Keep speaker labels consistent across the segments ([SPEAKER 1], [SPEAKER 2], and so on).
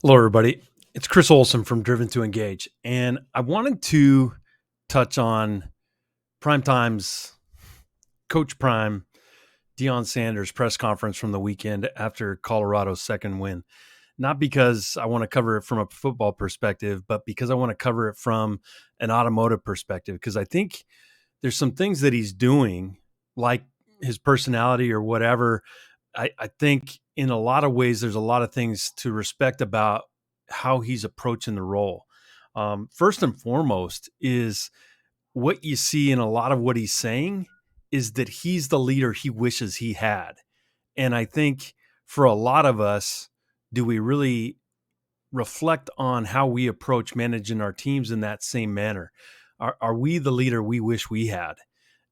[SPEAKER 1] Hello, everybody. It's Chris Olson from Driven to Engage, and I wanted to touch on Primetime's Coach Prime, Deion Sanders' press conference from the weekend after Colorado's second win. Not because I want to cover it from a football perspective, but because I want to cover it from an automotive perspective, because I think there's some things that he's doing, like his personality or whatever. I think in a lot of ways, there's a lot of things to respect about how he's approaching the role. First and foremost is what you see in a lot of what he's saying is that he's the leader he wishes he had. And I think for a lot of us, do we really reflect on how we approach managing our teams in that same manner? Are we the leader we wish we had?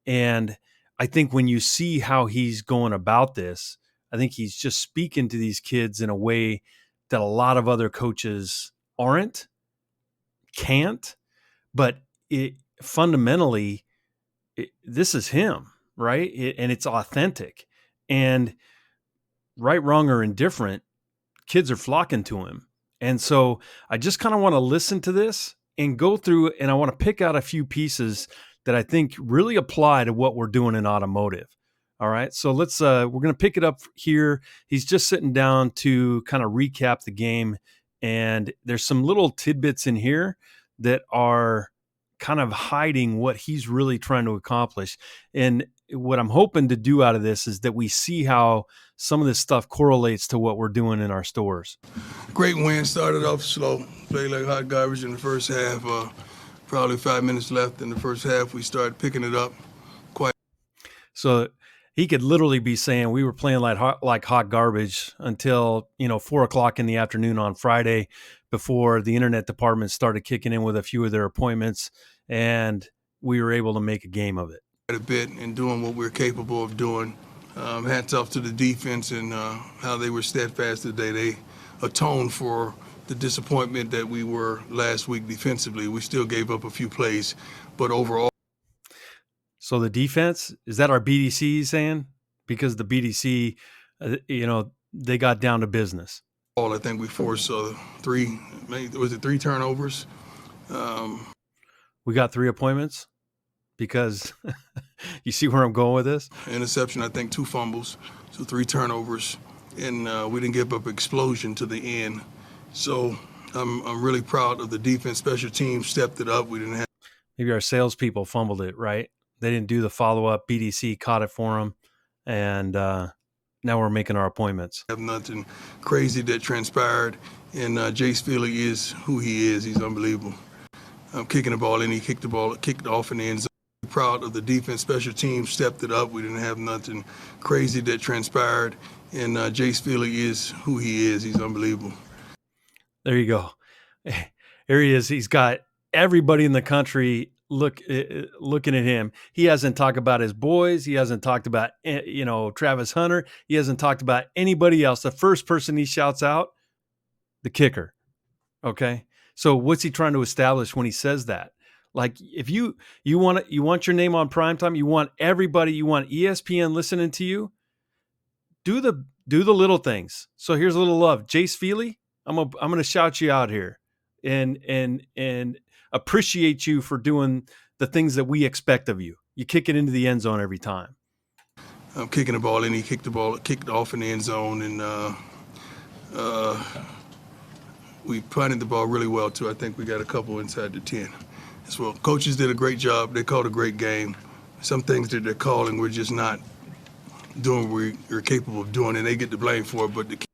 [SPEAKER 1] And I think when you see how he's going about this, I think he's just speaking to these kids in a way that a lot of other coaches can't, but fundamentally, this is him, right? And it's authentic. And right, wrong, or indifferent, kids are flocking to him. And so I just kind of want to listen to this and go through, and I want to pick out a few pieces that I think really apply to what we're doing in automotive. All right. So we're going to pick it up here. He's just sitting down to kind of recap the game. And there's some little tidbits in here that are kind of hiding what he's really trying to accomplish. And what I'm hoping to do out of this is that we see how some of this stuff correlates to what we're doing in our stores.
[SPEAKER 2] Great win. Started off slow. Played like hot garbage in the first half. Probably 5 minutes left in the first half. We started picking it up.
[SPEAKER 1] So he could literally be saying we were playing like hot garbage until 4:00 in the afternoon on Friday, before the internet department started kicking in with a few of their appointments, and we were able to make a game of it.
[SPEAKER 2] A bit and doing what we're capable of doing. Hats off to the defense and how they were steadfast today. They atoned for the disappointment that we were last week defensively. We still gave up a few plays, but overall.
[SPEAKER 1] So the defense, is that our BDC saying? Because the BDC, they got down to business.
[SPEAKER 2] I think we forced three turnovers?
[SPEAKER 1] We got 3 appointments because you see where I'm going with this?
[SPEAKER 2] Interception, I think 2 fumbles, so 3 turnovers, and we didn't give up explosion to the end. So I'm really proud of the defense. Special teams stepped it up. We didn't have.
[SPEAKER 1] Maybe our salespeople fumbled it, right? They didn't do the follow-up. BDC caught it for them, and now we're making our appointments.
[SPEAKER 2] Have nothing crazy that transpired, and Jace Feely is who he is. He's unbelievable. I'm kicking the ball in. He kicked off in the end zone. Proud of the defense. Special teams stepped it up. We didn't have nothing crazy that transpired, and Jace Feely is who he is. He's unbelievable.
[SPEAKER 1] There you go. Here he is. He's got everybody in the country looking at him. He hasn't talked about his boys. He hasn't talked about, Travis Hunter. He hasn't talked about anybody else. The first person he shouts out, the kicker. Okay. So what's he trying to establish when he says that? Like, if you want your name on primetime, you want everybody, you want ESPN listening to you, do the little things. So here's a little love. Jace Feely, I'm going to shout you out here and appreciate you for doing the things that we expect of you. You kick it into the end zone every time.
[SPEAKER 2] I'm kicking the ball in. He kicked off in the end zone, and we punted the ball really well too. I think we got a couple inside the 10 as well. Coaches did a great job. They called a great game. Some things that they're calling, we're just not doing what we're capable of doing, and they get the blame for it. But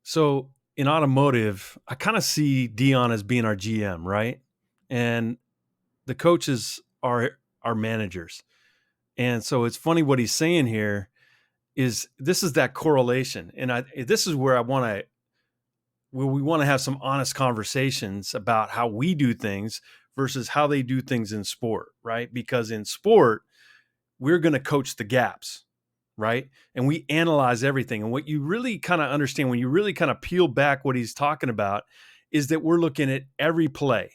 [SPEAKER 1] so in automotive, I kind of see Deion as being our GM, right? And the coaches are our managers. And so it's funny what he's saying here is this is that correlation. And this is where we want to have some honest conversations about how we do things versus how they do things in sport, right? Because in sport, we're going to coach the gaps, right? And we analyze everything. And what you really kind of understand when you really kind of peel back what he's talking about is that we're looking at every play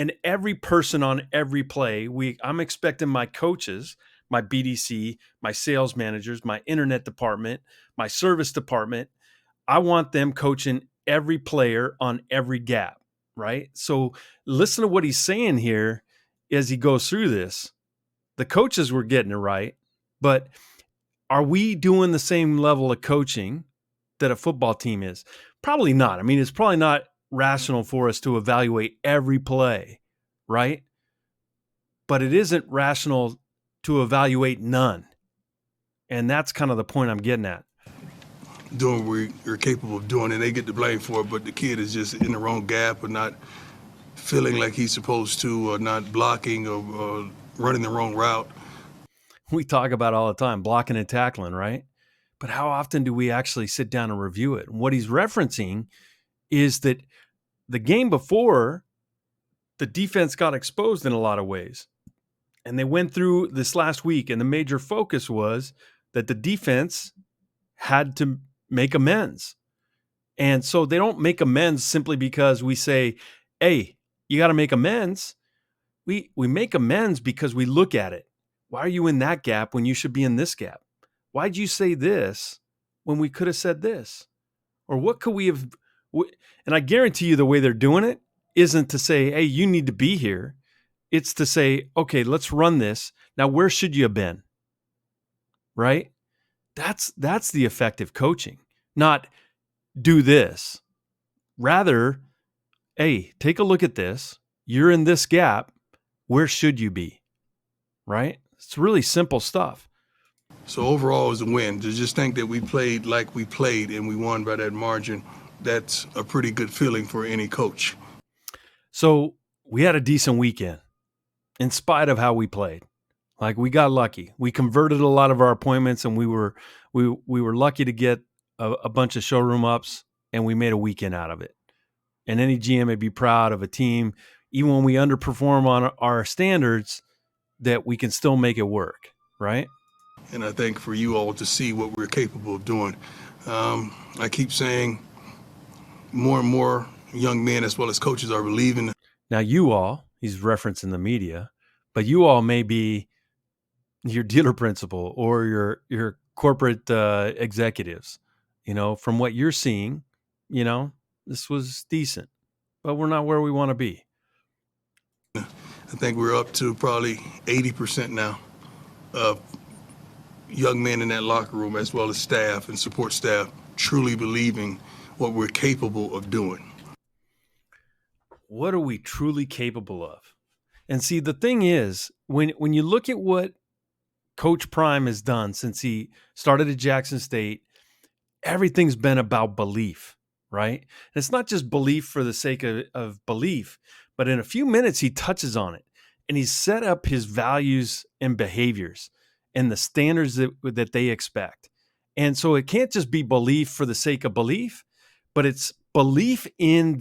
[SPEAKER 1] and every person on every play. I'm expecting my coaches, my BDC, my sales managers, my internet department, my service department, I want them coaching every player on every gap, right? So listen to what he's saying here as he goes through this. The coaches were getting it right, but are we doing the same level of coaching that a football team is? Probably not. I mean, it's probably not rational for us to evaluate every play, right? But it isn't rational to evaluate none. And that's kind of the point I'm getting at.
[SPEAKER 2] Doing what you're capable of doing, and they get the blame for it, but the kid is just in the wrong gap or not feeling like he's supposed to, or not blocking, or running the wrong route.
[SPEAKER 1] We talk about it all the time, blocking and tackling, right? But how often do we actually sit down and review it? And what he's referencing is that the game before, the defense got exposed in a lot of ways. And they went through this last week, and the major focus was that the defense had to make amends. And so they don't make amends simply because we say, hey, you got to make amends. We make amends because we look at it. Why are you in that gap when you should be in this gap? Why'd you say this when we could have said this? Or what could we have? And I guarantee you the way they're doing it isn't to say, hey, you need to be here. It's to say, okay, let's run this. Now, where should you have been? Right? That's the effective coaching, not do this. Rather, hey, take a look at this. You're in this gap. Where should you be? Right? It's really simple stuff.
[SPEAKER 2] So overall, it's a win. To just think that we played like we played and we won by that margin, that's a pretty good feeling for any coach.
[SPEAKER 1] So we had a decent weekend in spite of how we played. Like, we got lucky. We converted a lot of our appointments, and we were lucky to get a bunch of showroom ups, and we made a weekend out of it. And any GM would be proud of a team, even when we underperform on our standards, that we can still make it work, right?
[SPEAKER 2] And I think for you all to see what we're capable of doing, I keep saying more and more young men as well as coaches are believing.
[SPEAKER 1] Now, you all, he's referencing the media, but you all may be your dealer principal or your corporate executives. You know, from what you're seeing, you know, this was decent, but we're not where we want to be.
[SPEAKER 2] I think we're up to probably 80% now of young men in that locker room, as well as staff and support staff, truly believing what we're capable of doing.
[SPEAKER 1] What are we truly capable of? And see, the thing is, when you look at what Coach Prime has done since he started at Jackson State, everything's been about belief, right? And it's not just belief for the sake of belief, but in a few minutes he touches on it, and he's set up his values and behaviors and the standards that they expect. And so it can't just be belief for the sake of belief, but it's belief in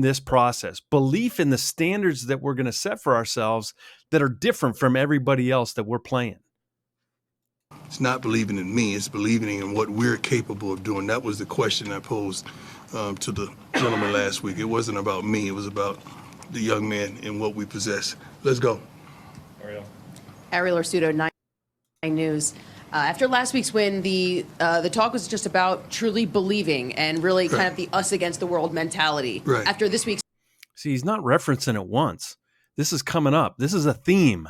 [SPEAKER 1] this process, belief in the standards that we're going to set for ourselves that are different from everybody else that we're playing.
[SPEAKER 2] It's not believing in me, it's believing in what we're capable of doing. That was the question I posed to the gentleman last week. It wasn't about me, it was about the young man and what we possess. Let's go.
[SPEAKER 3] Ariel Arsuto, 9 News. After last week's win, the talk was just about truly believing and really kind of the us against the world mentality.
[SPEAKER 2] Right.
[SPEAKER 3] After this week's,
[SPEAKER 1] see, he's not referencing it once. This is coming up. This is a theme.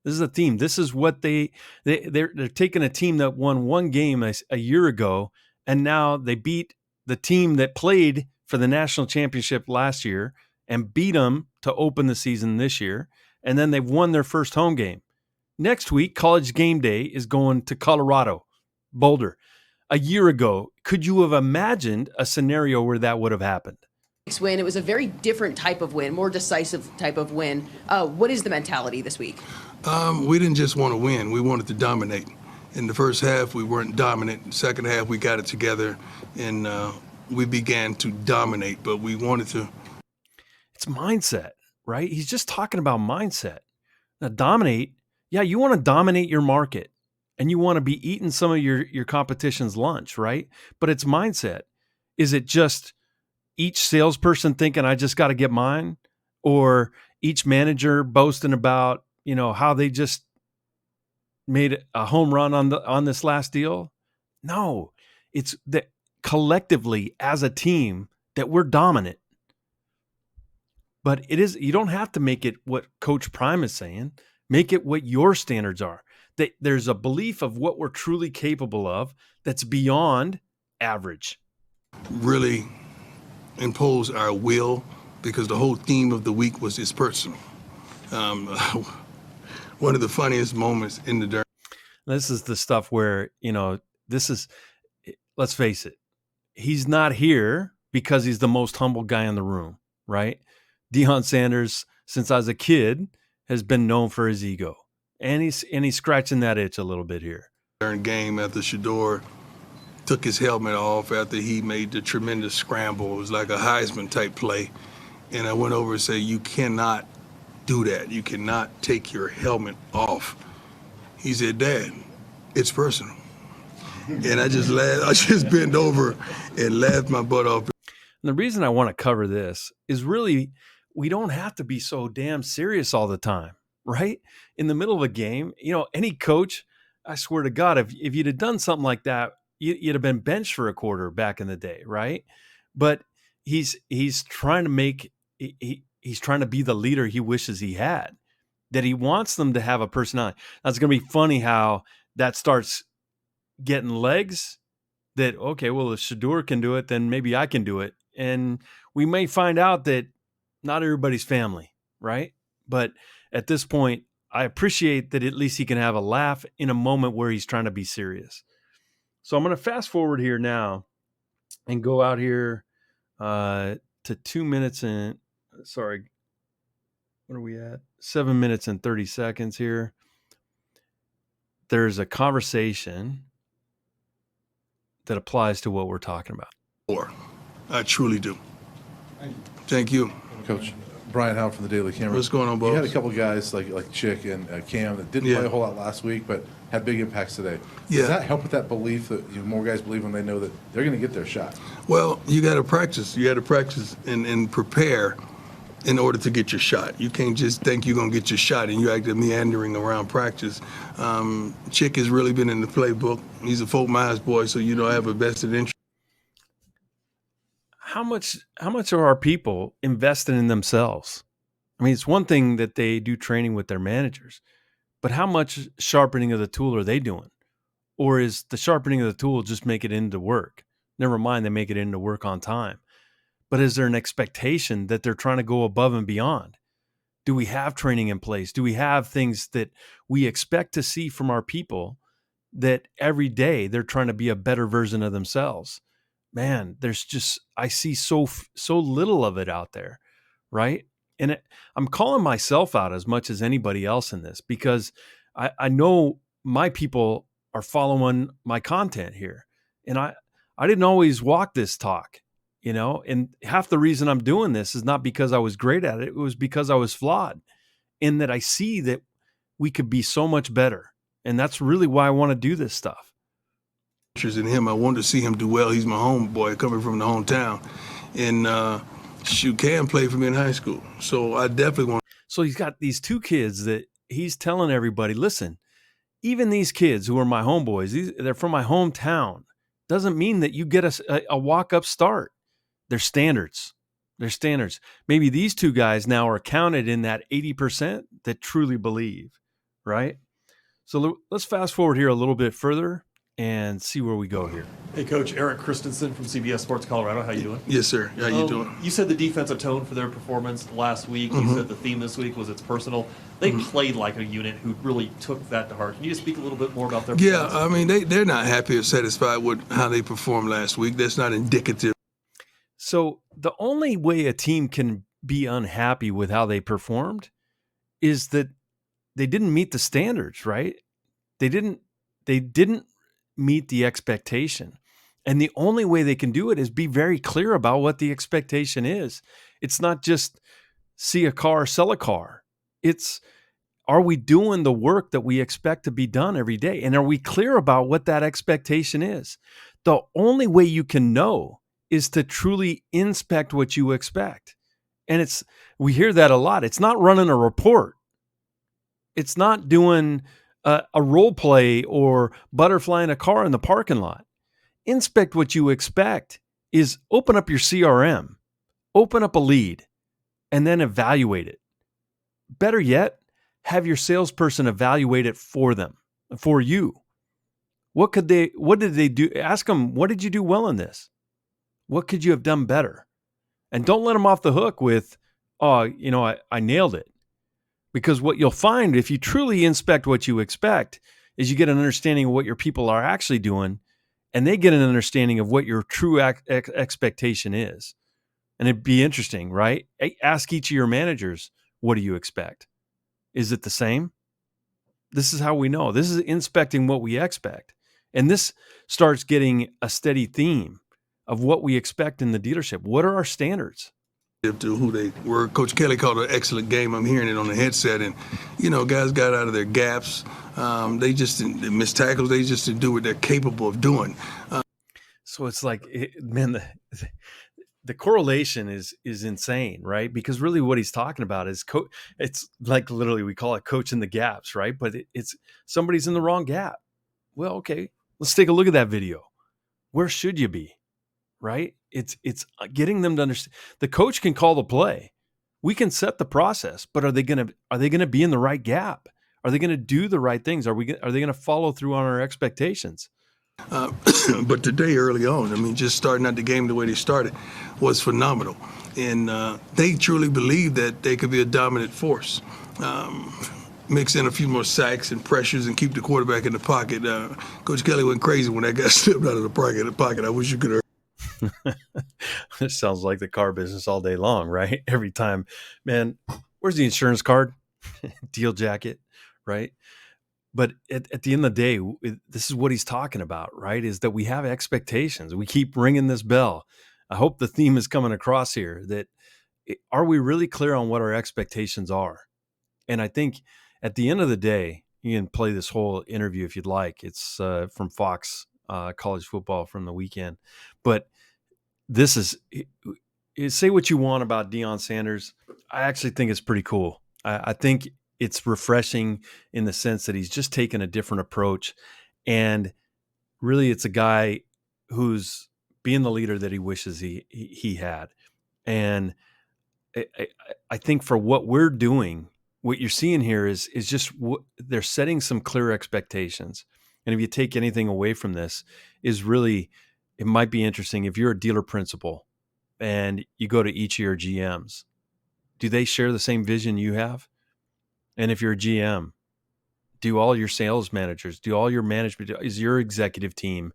[SPEAKER 1] This is what they're taking a team that won one game a year ago, and now they beat the team that played for the national championship last year and beat them to open the season this year, and then they've won their first home game. Next week, College Game Day is going to Colorado, Boulder. A year ago, could you have imagined a scenario where that would have happened?
[SPEAKER 3] win, it was a very different type of win, more decisive type of win. What is the mentality this week?
[SPEAKER 2] We didn't just want to win, we wanted to dominate. In the first half, we weren't dominant. In the second half, we got it together, and we began to dominate, but we wanted to.
[SPEAKER 1] It's mindset, right? He's just talking about mindset. Now, dominate, yeah, you want to dominate your market, and you want to be eating some of your competition's lunch, right? But it's mindset. Is it just each salesperson thinking, I just got to get mine? Or each manager boasting about, how they just made a home run on this last deal? No, it's that collectively as a team, that we're dominant. But you don't have to make it what Coach Prime is saying. Make it what your standards are. That there's a belief of what we're truly capable of that's beyond average.
[SPEAKER 2] Really impose our will, because the whole theme of the week was it's personal. One of the funniest moments in the
[SPEAKER 1] This is the stuff where, let's face it, he's not here because he's the most humble guy in the room, right? Deion Sanders, since I was a kid, has been known for his ego. And he's scratching that itch a little bit here.
[SPEAKER 2] During game, after Shador took his helmet off after he made the tremendous scramble, it was like a Heisman type play. And I went over and said, you cannot do that. You cannot take your helmet off. He said, Dad, it's personal. And I just laughed. I just bent over and laughed my butt off.
[SPEAKER 1] And the reason I want to cover this is really, we don't have to be so damn serious all the time, right? In the middle of a game, any coach, I swear to God, if you'd have done something like that, you'd have been benched for a quarter back in the day, right? But he's trying to he's trying to be the leader he wishes he had, that he wants them to have a personality. Now, it's going to be funny how that starts getting legs, that, okay, well, if Shador can do it, then maybe I can do it. And we may find out that not everybody's family, right? But at this point, I appreciate that at least he can have a laugh in a moment where he's trying to be serious. So I'm going to fast forward here now and go out here to 2 minutes and, sorry, what are we at? 7 minutes and 30 seconds here. There's a conversation that applies to what we're talking about.
[SPEAKER 2] I truly do. Thank you.
[SPEAKER 4] Coach. Brian Howard from the Daily Camera.
[SPEAKER 2] What's going on, boss?
[SPEAKER 4] You had a couple guys like Chick and Cam that didn't play a whole lot last week, but had big impacts today.
[SPEAKER 2] Yeah.
[SPEAKER 4] Does that help with that belief that more guys believe when they know that they're going to get their shot?
[SPEAKER 2] Well, you got to practice. You got to practice and prepare in order to get your shot. You can't just think you're going to get your shot and you act meandering around practice. Chick has really been in the playbook. He's a Fort Myers boy, so I have a vested interest.
[SPEAKER 1] How much are our people invested in themselves? I mean, it's one thing that they do training with their managers, but how much sharpening of the tool are they doing? Or is the sharpening of the tool just make it into work? Never mind, they make it into work on time. But is there an expectation that they're trying to go above and beyond? Do we have training in place? Do we have things that we expect to see from our people that every day they're trying to be a better version of themselves? Man, I see so little of it out there, right? And I'm calling myself out as much as anybody else in this, because I know my people are following my content here. And I didn't always walk this talk, and half the reason I'm doing this is not because I was great at it. It was because I was flawed, in that I see that we could be so much better. And that's really why I want to do this stuff.
[SPEAKER 2] In him, I wanted to see him do well. He's my homeboy coming from the hometown, and Cam played for me in high school, so I definitely want.
[SPEAKER 1] So he's got these two kids that he's telling everybody, listen, even these kids who are my homeboys, they're from my hometown, doesn't mean that you get a walk-up start. They're standards. They're standards. Maybe these two guys now are counted in that 80% that truly believe, right? So let's fast forward here a little bit further and see where we go here.
[SPEAKER 5] Hey, Coach. Eric Christensen from CBS Sports Colorado. How you doing?
[SPEAKER 2] Yes, sir. How you doing?
[SPEAKER 5] You said the defensive tone for their performance last week. You said the theme this week was it's personal. They played like a unit who really took that to heart. Can you just speak a little bit more about their performance?
[SPEAKER 2] Yeah, I mean, they're not happy or satisfied with how they performed last week. That's not indicative.
[SPEAKER 1] So the only way a team can be unhappy with how they performed is that they didn't meet the standards, right? They didn't meet the expectation. And the only way they can do it is be very clear about what the expectation is. It's not just see a car, sell a car. It's, are we doing the work that we expect to be done every day? And are we clear about what that expectation is? The only way you can know is to truly inspect what you expect. And we hear that a lot. It's not running a report. It's not doing a role play or butterflying a car in the parking lot. Inspect what you expect is open up your CRM, open up a lead, and then evaluate it. Better yet, have your salesperson evaluate it for you. What did they do? Ask them, what did you do well in this? What could you have done better? And don't let them off the hook with, oh, I nailed it. Because what you'll find if you truly inspect what you expect is you get an understanding of what your people are actually doing, and they get an understanding of what your true expectation is. And it'd be interesting, right? Ask each of your managers, what do you expect? Is it the same? This is how we know. This is inspecting what we expect. And this starts getting a steady theme of what we expect in the dealership. What are our standards?
[SPEAKER 2] To who they were. Coach Kelly called it an excellent game. I'm hearing it on the headset, and guys got out of their gaps. They just didn't miss tackles. They just didn't do what they're capable of doing.
[SPEAKER 1] So it's like, man, the correlation is insane, right? Because really, what he's talking about is it's like literally we call it coaching the gaps, right? But it's somebody's in the wrong gap. Well, okay, let's take a look at that video. Where should you be? Right? It's getting them to understand. The coach can call the play. We can set the process, but are they going to be in the right gap? Are they going to do the right things? Are they going to follow through on our expectations?
[SPEAKER 2] But today, early on, just starting out the game the way they started was phenomenal. And they truly believe that they could be a dominant force. Mix in a few more sacks and pressures and keep the quarterback in the pocket. Coach Kelly went crazy when that guy slipped out of the pocket. I wish you could have.
[SPEAKER 1] This sounds like the car business all day long, right? Every time, man, where's the insurance card? Deal jacket, right? But at the end of the day, this is what he's talking about, right? Is that we have expectations. We keep ringing this bell. I hope the theme is coming across here that are we really clear on what our expectations are? And I think at the end of the day, you can play this whole interview if you'd like. It's from Fox College Football from the weekend. But this is, say what you want about Deion Sanders. I actually think it's pretty cool. I think it's refreshing in the sense that he's just taken a different approach. And really, it's a guy who's being the leader that he wishes he had. And I think for what we're doing, what you're seeing here is just they're setting some clear expectations. And if you take anything away from this, is really, it might be interesting if you're a dealer principal and you go to each of your GMs, do they share the same vision you have? And if you're a GM, do all your sales managers, do all your management, is your executive team,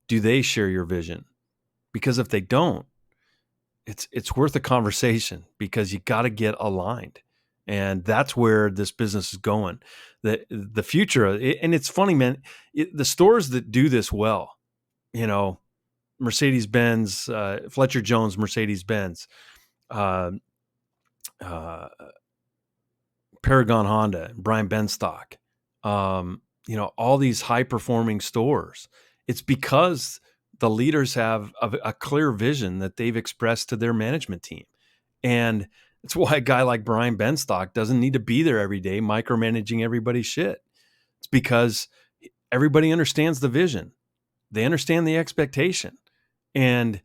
[SPEAKER 1] do they share your vision? Because if they don't, it's worth a conversation because you got to get aligned. And that's where this business is going. The future, and it's funny, man, the stores that do this well, Mercedes-Benz, Fletcher Jones, Mercedes-Benz, Paragon Honda, Brian Benstock, all these high-performing stores. It's because the leaders have a clear vision that they've expressed to their management team. And it's why a guy like Brian Benstock doesn't need to be there every day micromanaging everybody's shit. It's because everybody understands the vision. They understand the expectation. And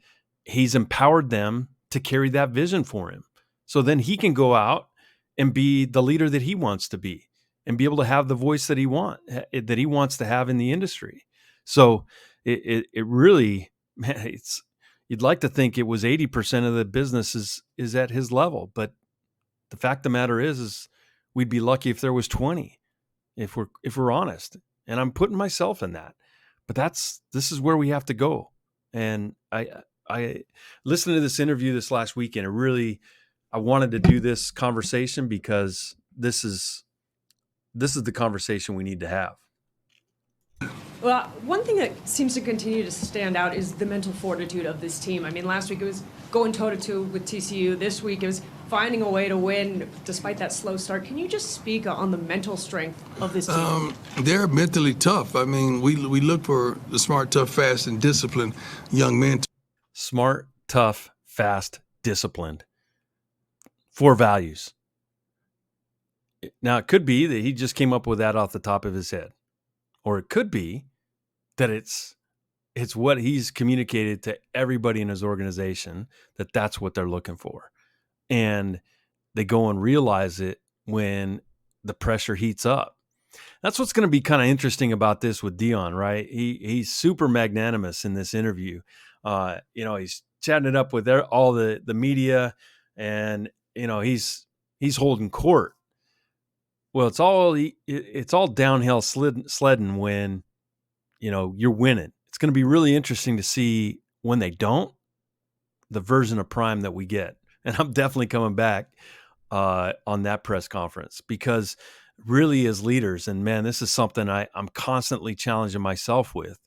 [SPEAKER 1] he's empowered them to carry that vision for him. So then he can go out and be the leader that he wants to be and be able to have the voice that he wants to have in the industry. So it really, man, you'd like to think it was 80% of the business is at his level. But the fact of the matter is we'd be lucky if there was 20, if we're honest. And I'm putting myself in that. But this is where we have to go. And I listened to this interview this last weekend. I wanted to do this conversation because this is the conversation we need to have.
[SPEAKER 6] Well, one thing that seems to continue to stand out is the mental fortitude of this team. I mean, last week it was going toe-to-toe with TCU. This week it was finding a way to win despite that slow start. Can you just speak on the mental strength of this team?
[SPEAKER 2] They're mentally tough. I mean, we look for the smart, tough, fast, and disciplined young men.
[SPEAKER 1] Smart, tough, fast, disciplined. 4 values. Now, it could be that he just came up with that off the top of his head. Or it could be that it's it's what he's communicated to everybody in his organization, that that's what they're looking for. And they go and realize it when the pressure heats up. That's what's going to be kind of interesting about this with Deion, right? He's super magnanimous in this interview. He's chatting it up with all the media, and he's holding court. Well, it's all downhill sledding when you're winning. It's going to be really interesting to see when they don't, the version of Prime that we get. And I'm definitely coming back on that press conference, because really, as leaders, and man, this is something I'm constantly challenging myself with,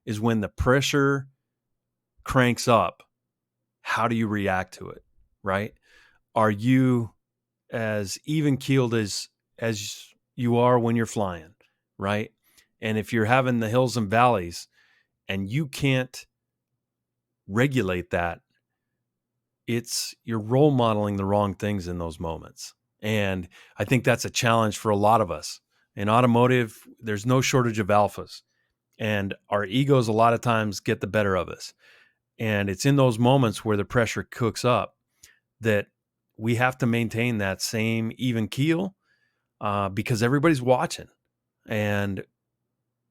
[SPEAKER 1] is when the pressure cranks up, how do you react to it, right? Are you as even-keeled as you are when you're flying, right? And if you're having the hills and valleys and you can't regulate that, you're role modeling the wrong things in those moments. And I think that's a challenge for a lot of us. In automotive, there's no shortage of alphas, and our egos a lot of times get the better of us. And it's in those moments where the pressure cooks up that we have to maintain that same even keel, because everybody's watching, and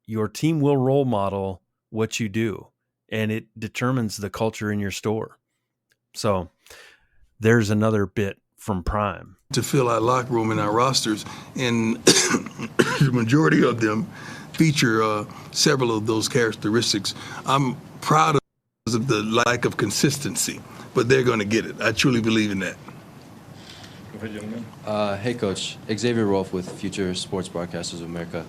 [SPEAKER 1] your team will role model what you do, and it determines the culture in your store. So there's another bit from Prime.
[SPEAKER 2] To fill our locker room and our rosters, and the majority of them feature several of those characteristics. I'm proud of the lack of consistency, but they're going to get it. I truly believe in that.
[SPEAKER 7] Hey, Coach. Xavier Rolfe with Future Sports Broadcasters of America.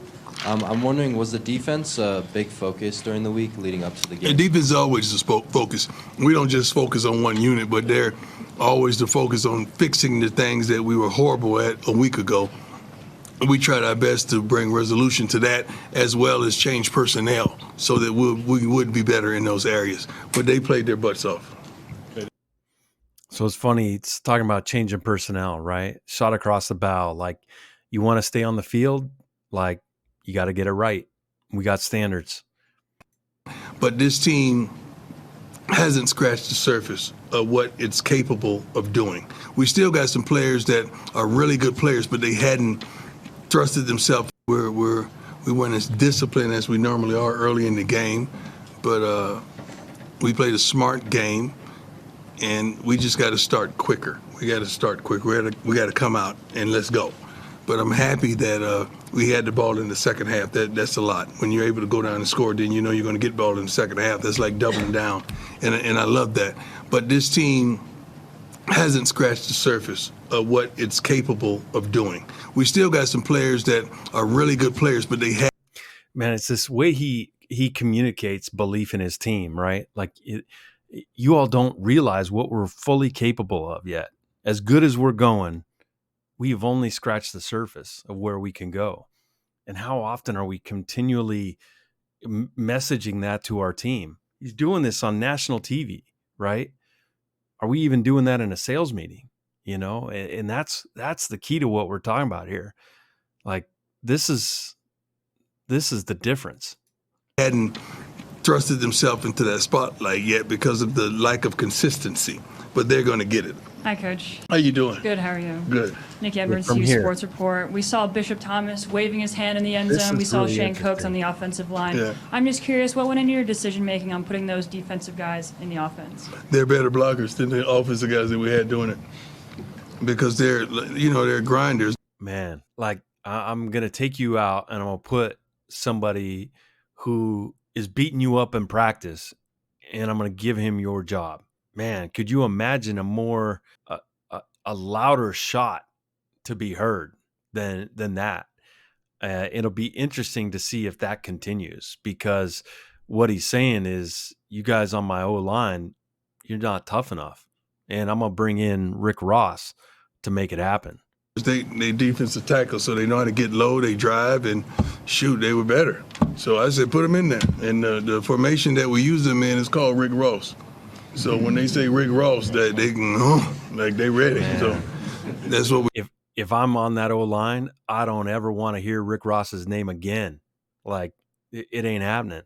[SPEAKER 7] I'm wondering, was the defense a big focus during the week leading up to the game?
[SPEAKER 2] And defense is always the focus. We don't just focus on one unit, but they're always the focus on fixing the things that we were horrible at a week ago. We tried our best to bring resolution to that, as well as change personnel so that we would be better in those areas. But they played their butts off.
[SPEAKER 1] So it's funny, it's talking about changing personnel, right? Shot across the bow. Like, you want to stay on the field, like, you got to get it right. We got standards.
[SPEAKER 2] But this team hasn't scratched the surface of what it's capable of doing. We still got some players that are really good players, but they hadn't thrusted themselves. We weren't as disciplined as we normally are early in the game, but we played a smart game, and we just got to start quicker. We got to start quicker. We got to come out and let's go. But I'm happy that we had the ball in the second half. That's a lot. When you're able to go down and score, then you know you're going to get ball in the second half. That's like doubling down, and I love that. But this team hasn't scratched the surface of what it's capable of doing. We still got some players that are really good players, but they have.
[SPEAKER 1] Man, it's this way he communicates belief in his team, right? Like, you all don't realize what we're fully capable of yet. As good as we're going, we've only scratched the surface of where we can go. And how often are we continually messaging that to our team? He's doing this on national TV, right? Are we even doing that in a sales meeting? And that's the key to what we're talking about here. Like, this is the difference.
[SPEAKER 2] Hadn't thrusted themselves into that spotlight yet because of the lack of consistency, but they're going to get it.
[SPEAKER 8] Hi, Coach.
[SPEAKER 2] How you doing?
[SPEAKER 8] Good, how are you?
[SPEAKER 2] Good.
[SPEAKER 8] Nikki Edwards,
[SPEAKER 1] from
[SPEAKER 8] Hughes
[SPEAKER 1] here.
[SPEAKER 8] Sports Report. We saw Bishop Thomas waving his hand in the end
[SPEAKER 1] This
[SPEAKER 8] zone. We
[SPEAKER 1] is
[SPEAKER 8] saw
[SPEAKER 1] really
[SPEAKER 8] Shane Cooks
[SPEAKER 1] interesting.
[SPEAKER 8] on the offensive line.
[SPEAKER 2] Yeah.
[SPEAKER 8] I'm just curious, what went into your decision-making on putting those defensive guys in the offense?
[SPEAKER 2] They're better blockers than the offensive guys that we had doing it because they're grinders.
[SPEAKER 1] Man, like, I'm going to take you out and I'm going to put somebody who is beating you up in practice, and I'm going to give him your job. Man, could you imagine a louder shot to be heard than that? It'll be interesting to see if that continues, because what he's saying is, you guys on my O-line, you're not tough enough, and I'm going to bring in Rick Ross to make it happen.
[SPEAKER 2] They defensive tackle, so they know how to get low, they drive, and shoot, they were better. So I said, put them in there. And the formation that we use them in is called Rick Ross. So when they say Rick Ross, that they can, like, they ready.
[SPEAKER 1] Man.
[SPEAKER 2] So that's what we.
[SPEAKER 1] If I'm on that O-line, I don't ever want to hear Rick Ross's name again. Like, it ain't happening.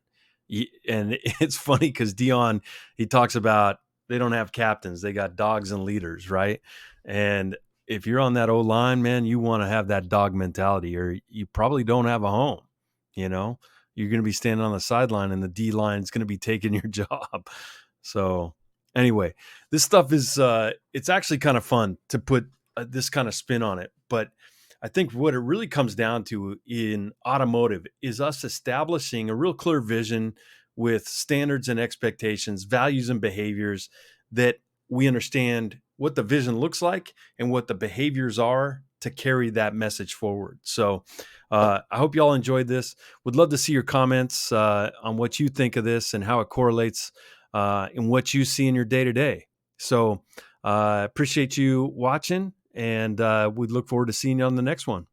[SPEAKER 1] And it's funny because Deion, he talks about they don't have captains, they got dogs and leaders, right? And if you're on that O line, man, you want to have that dog mentality, or you probably don't have a home. You know, you're going to be standing on the sideline, and the D line is going to be taking your job. So, anyway, this stuff is it's actually kind of fun to put this kind of spin on it, but I think what it really comes down to in automotive is us establishing a real clear vision with standards and expectations, values and behaviors, that we understand what the vision looks like and what the behaviors are to carry that message forward. So I hope you all enjoyed this. Would love to see your comments on what you think of this and how it correlates in what you see in your day-to-day. So appreciate you watching, and we look forward to seeing you on the next one.